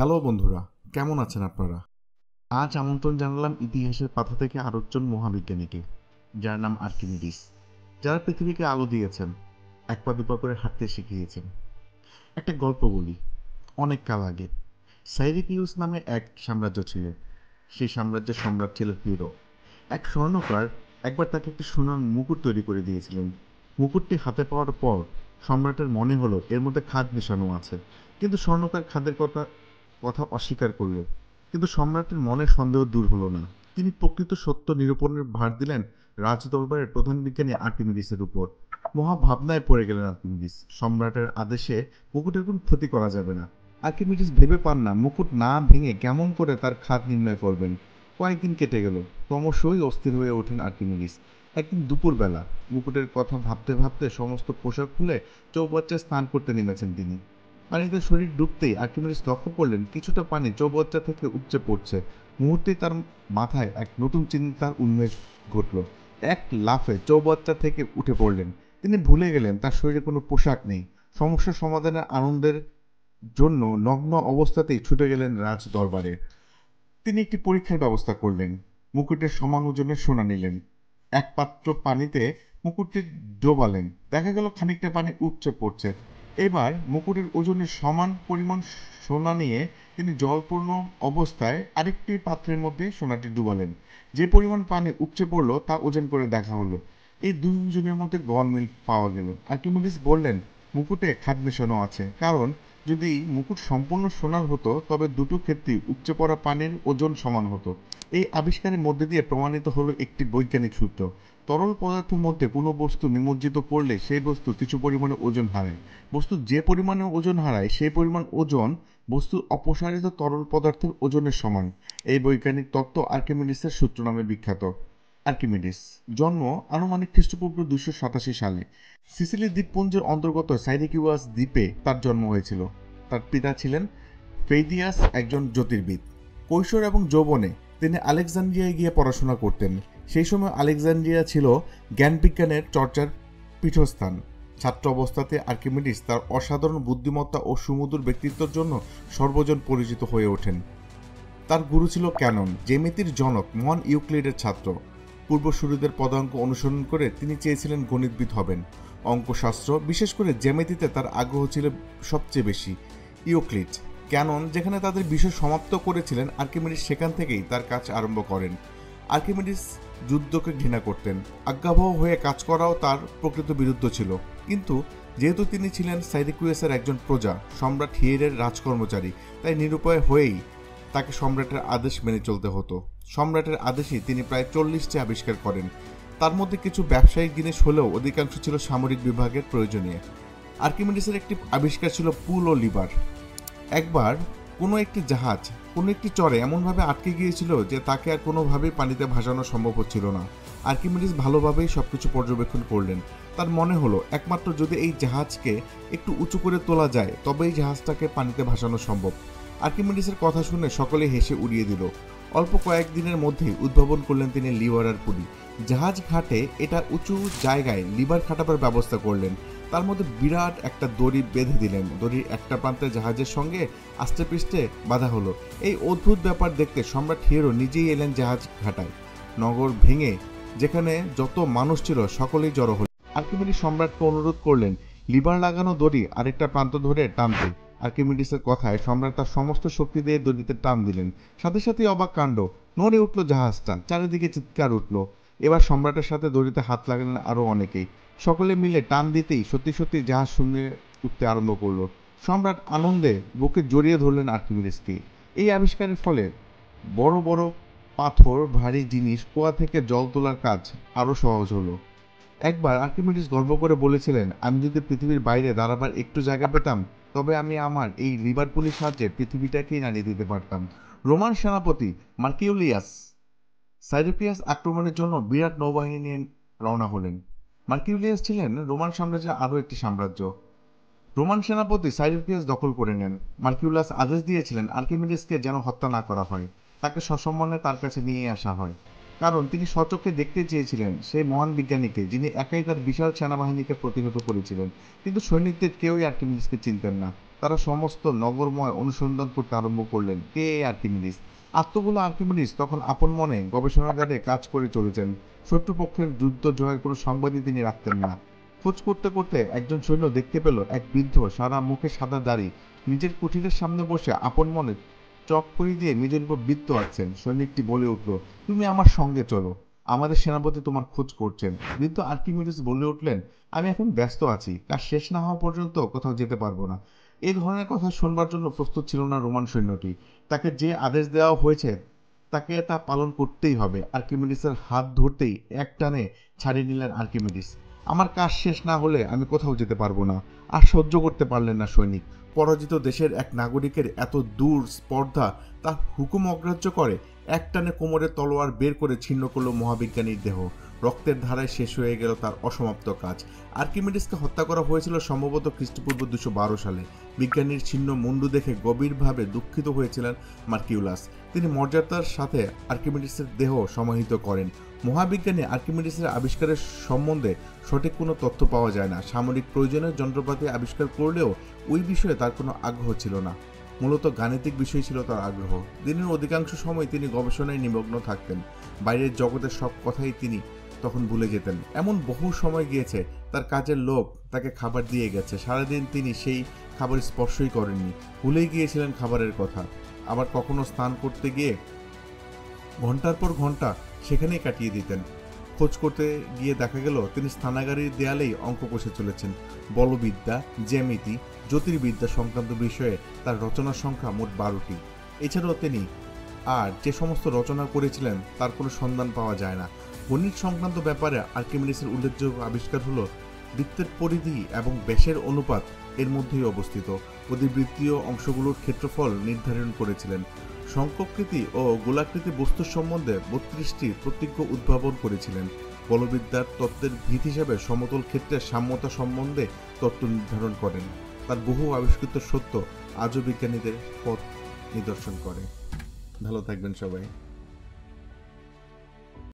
Hello বন্ধুরা, কেমন আছেন আপনারা? আজ আমন্ত্রণ জানালাম ইতিহাসের পাতা থেকে আরেকজন মহাবিজ্ঞানীকে, যার নাম আর্কিমিডিস, যারা পৃথিবীকে আলো দিয়েছেন, এক পা দুপা করে হাঁটতে শিখিয়েছেন। একটা গল্প বলি। অনেক কাল আগে সাইরিকিউস নামে এক সাম্রাজ্য ছিল। সেই সাম্রাজ্যের সম্রাট ছিল হিরো। এক স্বর্ণকার একবার তাকে একটি সোনার মুকুট তৈরি করে দিয়েছিলেন। মুকুটটি হাতে পাওয়ার পর সম্রাটের মনে হলো এর মধ্যে খাদ মেশানো আছে, কিন্তু স্বর্ণকার খাদের কথা কথা অস্বীকার করল। কিন্তু সম্রাটের মনের সন্দেহ দূর হলো না। তিনি প্রকৃত সত্য নিরূপণের ভার দিলেন রাজদরবারের প্রধান বিজ্ঞানী আর্কিমিডিসের উপর। মহা ভাবনায় পড়ে গেলেন আর্কিমিডিস। সম্রাটের আদেশে মুকুটের কোনো ক্ষতি করা যাবে না। আর্কিমিডিস ভেবে পান না মুকুট না ভেঙে কেমন করে তার খাত নির্ণয় করবেন। কয়েকদিন কেটে গেল। ক্রমশই অস্থির হয়ে ওঠেন আর্কিমিডিস। একদিন দুপুরবেলা মুকুটের কথা ভাবতে ভাবতে সমস্ত পোশাক খুলে চৌবাচ্চায় স্নান করতে নেমেছেন তিনি। পানিতে শরীর ডুবতেই আর্কিমিডিস লক্ষ্য করলেন কিছুটা পানি চৌবাচ্চা থেকে উপচে পড়ছে। মুহূর্তেই তার মাথায় এক নতুন চিন্তার উন্মেষ ঘটল। এক লাফে চৌবাচ্চা থেকে উঠে পড়লেন। তিনি ভুলে গেলেন তার শরীরে কোনো পোশাক নেই। সমস্যা সমাধানের আনন্দের জন্য নগ্ন অবস্থাতেই ছুটে গেলেন রাজ দরবারে। তিনি একটি পরীক্ষার ব্যবস্থা করলেন। মুকুটের সমান ওজনের সোনা নিলেন। এক পাত্র পানিতে মুকুটটি ডোবালেন। দেখা গেল খানিকটা পানি উপচে পড়ছে। এবার মুকুটের ওজনের সমান পরিমাণ সোনা নিয়ে তিনি জলপূর্ণ অবস্থায় আরেকটি পাত্রের মধ্যে সোনাটি ডুবালেন। যে পরিমাণ পানি উপচে পড়লো তা ওজন করে দেখা হলো। এই দুই ওজনের মধ্যে গড়মিল পাওয়া গেল। আর্কিমিডিস বললেন, মুকুটে খাদ মেশানো আছে, কারণ যদি মুকুট সম্পূর্ণ সোনার হতো তবে দুটো ক্ষেত্রেই উপচে পড়া পানির ওজন সমান হতো। এই আবিষ্কারের মধ্যে দিয়ে প্রমাণিত হলো একটি বৈজ্ঞানিক সূত্র: তরল পদার্থের মধ্যে কোনো বস্তু নিমজ্জিত করলে সেই বস্তু কিছু পরিমাণে ওজন হারায়। বস্তু যে পরিমাণে ওজন হারায় সেই পরিমাণ ওজন বস্তুর অপসারিত তরল পদার্থের ওজনের সমান। এই বৈজ্ঞানিক তত্ত্ব আর্কিমিডিসের সূত্র নামে বিখ্যাত। আর্কিমিডিস জন্ম আনুমানিক খ্রিস্টপূর্ব 287 সালে। সিসিলি দ্বীপপুঞ্জের অন্তর্গত সাইরিকিউয়াস দ্বীপে তার জন্ম হয়েছিল। তার পিতা ছিলেন ফেইদিয়াস, একজন জ্যোতির্বিদ। কৈশোর এবং যৌবনে তিনি আলেকজান্দ্রিয়ায় গিয়ে পড়াশোনা করতেন। সেই সময় আলেকজান্দ্রিয়া ছিল জ্ঞানবিজ্ঞানের চর্চার পীঠস্থান। ছাত্র অবস্থাতে আর্কিমিডিস তার অসাধারণ বুদ্ধিমত্তা ও সুমধুর ব্যক্তিত্বের জন্য সর্বজন পরিচিত হয়ে ওঠেন। তার গুরু ছিল ক্যানন, জ্যামিতির জনক মহান ইউক্লিডের ছাত্র। পূর্বসূরীদের পদাঙ্ক অনুসরণ করে তিনি চেয়েছিলেন গণিতবিদ হবেন। অঙ্কশাস্ত্র, বিশেষ করে জ্যামিতিতে তার আগ্রহ ছিল সবচেয়ে বেশি। ইউক্লিড, ক্যানন যেখানে তাদের বিষয় সমাপ্ত করেছিলেন, আর্কিমিডিস সেখান থেকেই তার কাজ আরম্ভ করেন। আর্কিমিডিস যুদ্ধকে ঘৃণা করতেন। আজ্ঞাবহ হয়ে কাজ করাও তার প্রকৃত বিরুদ্ধ ছিল। কিন্তু যেহেতু তিনি ছিলেন সাইরিকিউয়াসের একজন প্রজা, সম্রাট হিয়েরের রাজকর্মচারী, তাই নিরুপায় হয়েই তাকে সম্রাটের আদেশ মেনে চলতে হতো। সম্রাটের আদেশেই তিনি প্রায় 40টি আবিষ্কার করেন। তার মধ্যে কিছু ব্যবসায়িক জিনিস হলেও অধিকাংশ ছিল সামরিক বিভাগের প্রয়োজনীয়। আর্কিমিডিসের একটি আবিষ্কার ছিল পুল ও লিভার। একবার কোনো একটি জাহাজ কোনো একটি চরে এমনভাবে আটকে গিয়েছিল যে তাকে আর কোনোভাবেই পানিতে ভাসানো সম্ভব হচ্ছিল না। আর্কিমিডিস ভালোভাবেই সবকিছু পর্যবেক্ষণ করলেন। তার মনে হলো একমাত্র যদি এই জাহাজকে একটু উঁচু করে তোলা যায় তবেই জাহাজটাকে পানিতে ভাসানো সম্ভব। আর্কিমিডিসের কথা শুনে সকলে হেসে উড়িয়ে দিল। অল্প কয়েকদিনের মধ্যেই উদ্ভাবন করলেন তিনি লিভার আর পুলি। জাহাজ ঘাটে এটা উঁচু জায়গায় লিভার খাটাবার ব্যবস্থা করলেন। তার মধ্যে বিরাট একটা দড়ি বেঁধে দিলেন। দড়ির একটা প্রান্তে জাহাজের সঙ্গে আস্তে পৃষ্ঠে বাঁধা হলো। এই অদ্ভুত ব্যাপার দেখতে সম্রাট হিরো নিজেই এলেন জাহাজ ঘাটায়। নগর ভেঙে যেখানে যত মানুষ ছিল সকলেই জড়ো হল। আর্কিমিডিস সম্রাটকে অনুরোধ করলেন লিভার লাগানো দড়ি আরেকটা প্রান্ত ধরে টানতে। আর্কিমিডিসের কথায় সম্রাট তার সমস্ত শক্তি দিয়ে দড়িতে টান দিলেন। সাথে সাথে অবাক কাণ্ড, নড়ে উঠল জাহাজটা। চারিদিকে চিৎকার উঠল। এবার সম্রাটের সাথে দড়িতে হাত লাগালেন আরো অনেকেই। সকলে মিলে টান দিতেই সত্যি সত্যি জাহাজ শূন্যে উঠতে আরম্ভ করলো। সম্রাট আনন্দে বুকে জড়িয়ে ধরলেন আর্কিমিডিসকে। এই আবিষ্কারের ফলে বড় বড় পাথর, ভারী জিনিস, কুয়া থেকে জল তোলার কাজ আরো সহজ হলো। একবার আর্কিমিডিস গর্ব করে বলেছিলেন, আমি যদি পৃথিবীর বাইরে দাঁড়াবার একটু জায়গা পেতাম তবে আমি আমার এই লিভার পুলির সাহায্যে পৃথিবীটাকেই নাড়িয়ে দিতে পারতাম। রোমান সেনাপতি মার্কিউলিয়াস সাইরিপিয়াস আক্রমণের জন্য বিরাট নৌবাহিনী নিয়ে রওনা হলেন। মার্কিউলিয়াস ছিলেন রোমান সাম্রাজ্যের আরও একটি সাম্রাজ্য। রোমান সেনাপতি সাইরিপিয়াস দখল করে নেন। মার্কিউলাস আদেশ দিয়েছিলেন আর্কিমিডিসকে যেন হত্যা না করা হয়, তাকে সসম্মানে তার কাছে নিয়ে আসা হয়। কারণ তিনি স্বচক্ষে দেখতে চেয়েছিলেন সেই মহান বিজ্ঞানীকে যিনি একাই তার বিশাল সেনাবাহিনীকে প্রতিহত করেছিলেন। কিন্তু সৈনিকদের কেউই আর্কিমিডিসকে চিনতেন না। তারা সমস্ত নগরময় অনুসন্ধান করতে আরম্ভ করলেন কে এই আর্কিমিডিস। আত্মগুলো আর্কিমিডিস তখন আপন মনে গবেষণাগারে কাজ করে চলেছেন। শত্রুপক্ষের যুদ্ধ জয়ের কোনো সংবাদই তিনি রাখতেন না। খোঁজ করতে করতে একজন সৈন্য দেখতে পেল এক বৃদ্ধ সারা মুখে সাদা দাড়ি নিজের কুঠিরের সামনে বসে আপন মনে চক্করি দিয়ে নিজের উপর বৃত্ত আঁকছেন। সৈনিকটি বলে উঠল, তুমি আমার সঙ্গে চলো, আমাদের সেনাপতি তোমার খোঁজ করছেন। বৃদ্ধ আর্কিমিডিস বলে উঠলেন, আমি এখন ব্যস্ত আছি, কাজ শেষ না হওয়া পর্যন্ত কোথাও যেতে পারবো না। এই ধরনের কথা শুনবার জন্য প্রস্তুত ছিল না রোমান সৈন্যটি। তাকে যে আদেশ দেওয়া হয়েছে তাকে তা পালন করতেই হবে। আর্কিমিডিসের হাত ধরতেই এক টানে ছাড়িয়ে নিলেন আর্কিমিডিস। আমার কাজ শেষ না হলে আমি কোথাও যেতে পারবো না। আর সহ্য করতে পারলেন না সৈনিক। পরাজিত দেশের এক নাগরিকের এত দূর স্পর্ধা তার হুকুম অগ্রাহ্য করে একটানে কোমরে তলোয়ার বের করে ছিন্ন করল মহাবিজ্ঞানীর দেহ। রক্তের ধারায় শেষ হয়ে গেল তার অসমাপ্ত কাজ। আর্কিমিডিসকে হত্যা করা হয়েছিল সম্ভবত খ্রিস্টপূর্ব 212 সালে। বিজ্ঞানীর ছিন্ন মুন্ডু দেখে গভীরভাবে দুঃখিত হয়েছিলেন মার্কিউলাস। তিনি মর্যাদার সাথে আর্কিমিডিসের দেহ সমাহিত করেন। মহাবিজ্ঞানী আর্কিমিডিসের আবিষ্কারের সম্বন্ধে সঠিক কোনো তথ্য পাওয়া যায় না। সামরিক প্রয়োজনীয় যন্ত্রপাতি আবিষ্কার করলেও ওই বিষয়ে তার কোনো আগ্রহ ছিল না। মূলত গাণিতিক বিষয় ছিল তার আগ্রহ। দিনের অধিকাংশ সময় তিনি গবেষণায় নিমগ্ন থাকতেন। বাইরের জগতের সব কথাই তিনি তখন ভুলে যেতেন। এমন বহু সময় গিয়েছে তার কাজের লোক তাকে খাবার দিয়ে গেছে, সারাদিন তিনি সেই খাবার স্পর্শই করেননি, ভুলেই গিয়েছিলেন খাবারের কথা। আবার কখনো স্নান করতে গিয়ে ঘন্টার পর ঘন্টা সেখানেই কাটিয়ে দিতেন। খোঁজ করতে গিয়ে দেখা গেল তিনি স্নানাগারের দেয়ালেই অঙ্ক কষে চলেছেন। বলবিদ্যা, জ্যামিতি, জ্যোতির্বিদ্যা সংক্রান্ত বিষয়ে তার রচনার সংখ্যা মোট 12টি। এছাড়াও তিনি আর যে সমস্ত রচনা করেছিলেন তার কোনো সন্ধান পাওয়া যায় না। গণিত সংক্রান্ত ব্যাপারে আর্কিমিডিসের উল্লেখযোগ্য আবিষ্কার হলো বৃত্তের পরিধি এবং ব্যাসের অনুপাত এর মধ্যেই অবস্থিত। অধিবৃত্তীয় অংশগুলোর ক্ষেত্রফল নির্ধারণ করেছিলেন। শঙ্ককৃতি ও গোলাকৃতি বস্তুর সম্বন্ধে 32টি প্রতীক উদ্ভাবন করেছিলেন। বলবিদ্যার তত্ত্বের ভিত হিসেবে সমতল ক্ষেত্রের সাম্যতা সম্বন্ধে তত্ত্ব নির্ধারণ করেন। তার বহু আবিষ্কৃত সত্য আজও বিজ্ঞানীদের পথ নিদর্শন করে। ভালো থাকবেন সবাই।